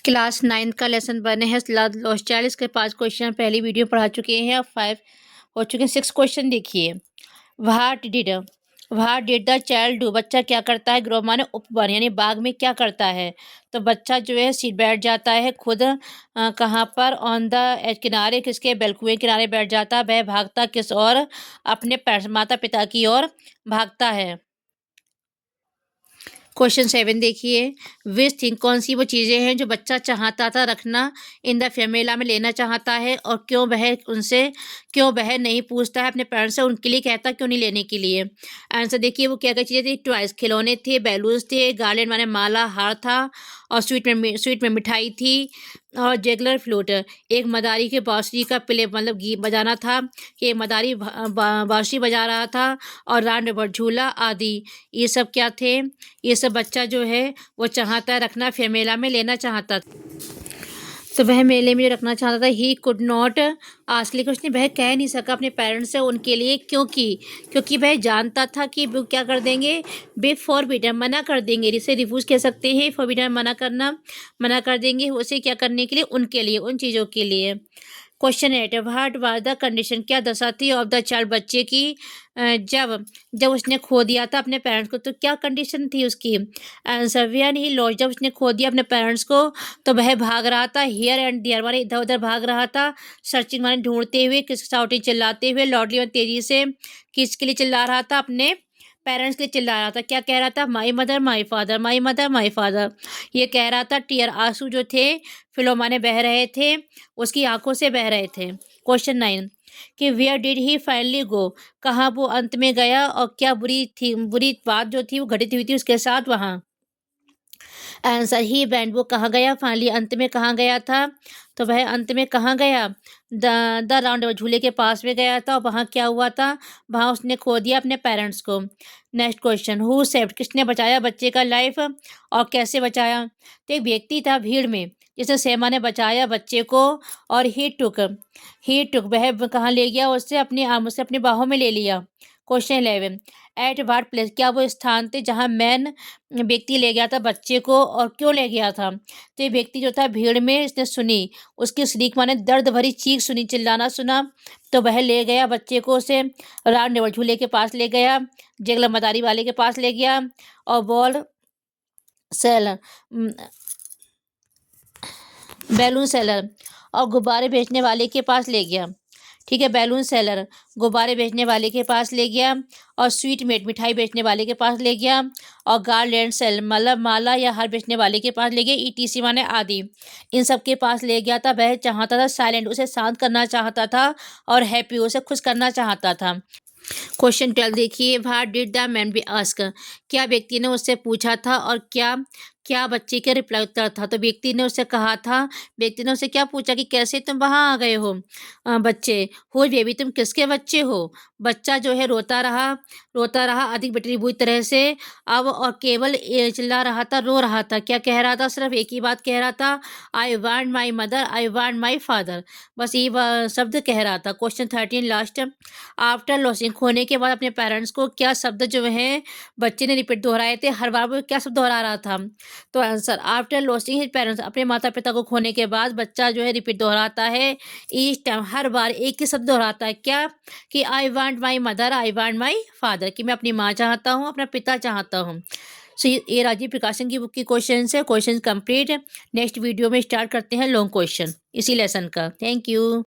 Class 9 का lesson बने हैं लॉस्ट चाइल्ड। इसके 5 क्वेश्चन पहली वीडियो पढ़ा चुके हैं, अब 5 हो चुके हैं। 6 क्वेश्चन देखिए। What did the child do, बच्चा क्या करता है। ग्रो माने उपवन, यानी बाग में क्या करता है। तो बच्चा जो है सीट बैठ जाता है खुद कहाँ पर, ऑन द एज, किनारे, किसके, बेलकुए किनारे बैठ जाता है। वह भागता किस और, अपने माता पिता की ओर भागता है। क्वेश्चन 7 देखिए। विच थिंग, कौन सी वो चीज़ें हैं जो बच्चा चाहता था रखना, इन द फैमिला में लेना चाहता है, और क्यों वह नहीं पूछता है अपने पेरेंट्स से, उनके लिए कहता क्यों नहीं लेने के लिए। आंसर देखिए, वो क्या क्या चीज़ें थी। टॉयज, खिलौने थे। बैलून्स थे। गार्लेंड माने माला, हार था। और स्वीट में मिठाई थी। और जेगलर फ्लूट, एक मदारी के बांसुरी का प्ले मतलब गीत बजाना था, कि एक मदारी बांसुरी बजा रहा था। और राउंड रबर झूला आदि, ये सब क्या थे। ये सब बच्चा जो है वो चाहता रखना, फिर मेला में लेना चाहता। तो वह मेले में रखना चाहता था। ही कुड नॉट आस्क, लेकिन उसने वह कह नहीं सका अपने पेरेंट्स से उनके लिए, क्योंकि वह जानता था कि वो क्या कर देंगे, बे फॉरबिडन, मना कर देंगे। जिसे रिफ्यूज कह सकते हैं, फॉरबिडन मना कर देंगे उसे क्या करने के लिए, उनके लिए, उन चीज़ों के लिए। Question 8, what was the condition, क्या दशा थी, ऑफ द चाइल्ड, बच्चे की, जब जब उसने खो दिया था अपने पेरेंट्स को, तो क्या कंडीशन थी उसकी। आंसर, व्हेन ही लॉस्ट, जब उसने खो दिया अपने पेरेंट्स को, तो वह भाग रहा था। हियर एंड देयर माने इधर उधर भाग रहा था। सर्चिंग माने ढूंढते हुए, किस साउटिंग चिल्लाते हुए, लॉडली माने तेजी से, किसके लिए चिल्ला रहा था, अपने पेरेंट्स के लिए चिल्ला रहा था। क्या कह रहा था, my mother my father, my mother my father, ये कह रहा था। टीयर, आंसू जो थे, फिलो माने बह रहे थे, उसकी आंखों से बह रहे थे। क्वेश्चन 9, कि where did he finally go, कहाँ वो अंत में गया, और क्या बुरी बात जो थी वो घटित हुई थी उसके साथ वहाँ। आंसर, ही वेंट, वो कहाँ गया, फाइनली, अंत में कहाँ गया था। तो वह अंत में कहाँ गया, द राउंड, झूले के पास में गया था। और वहाँ क्या हुआ था, वहाँ उसने खो दिया अपने पेरेंट्स को। नेक्स्ट क्वेश्चन, हु सेव्ड, किसने बचाया बच्चे का लाइफ, और कैसे बचाया। तो एक व्यक्ति था भीड़ में, जिसे सेमा ने बचाया बच्चे को। और ही टुक, वह कहाँ ले गया उसे, अपनी आर्म से, अपनी बाहों में ले लिया। क्वेश्चन 11, एट वाट प्लेस, क्या वो स्थान थे जहाँ मैन, व्यक्ति ले गया था बच्चे को, और क्यों ले गया था। तो ये व्यक्ति जो था भीड़ में, इसने सुनी, उसकी शरीक माने दर्द भरी चीख सुनी, चिल्लाना सुना। तो वह ले गया बच्चे को, उसे राउंड टेबल झूले के पास ले गया, जेगला मदारी वाले के पास ले गया, और बॉल सेल बैलून सेलर और गुब्बारे बेचने वाले के पास ले गया। ठीक है, बैलून सेलर, गुब्बारे बेचने वाले के पास ले गया, और स्वीट मेट, मिठाई बेचने वाले के पास ले गया, और गार्लैंड सेल मतलब माला या हार बेचने वाले के पास ले गया, ईटीसी माने आदि, इन सब के पास ले गया था। वह चाहता था साइलेंट, उसे शांत करना चाहता था, और हैप्पी, उसे खुश करना चाहता था। क्वेश्चन 12 देखिए। What did the man be ask, क्या व्यक्ति ने उससे पूछा था, और क्या क्या बच्चे के रिप्लाई उत्तर था। तो व्यक्ति ने उससे कहा था, व्यक्ति ने उससे क्या पूछा कि कैसे तुम वहाँ आ गए हो, बच्चे हो बेबी, तुम किसके बच्चे हो। बच्चा जो है रोता रहा अधिक बटी बुरी तरह से अब, और केवल चिल्ला रहा था, रो रहा था। क्या कह रहा था, सिर्फ एक ही बात कह रहा था, I want my mother, I want my father, बस ये शब्द कह रहा था। क्वेश्चन 13 लास्ट, आफ्टर लॉसिंग, खोने के बाद अपने पेरेंट्स को, क्या शब्द जो है बच्चे ने रिपीट दोहराए थे, हर बार वो क्या शब्द दोहरा रहा था। तो answer, after losing his parents, अपने माता पिता को खोने के बाद बच्चा जो है रिपीट दोहराता है, ईच टाइम, हर बार एक ही शब्द दोहराता है। क्या, कि I want my mother, I want my father, कि मैं अपनी माँ चाहता हूँ, अपना पिता चाहता हूँ। सो ये राजीव प्रकाशन की बुक की क्वेश्चन है। Question complete. नेक्स्ट वीडियो में स्टार्ट करते हैं लॉन्ग क्वेश्चन इसी लेसन का। Thank you.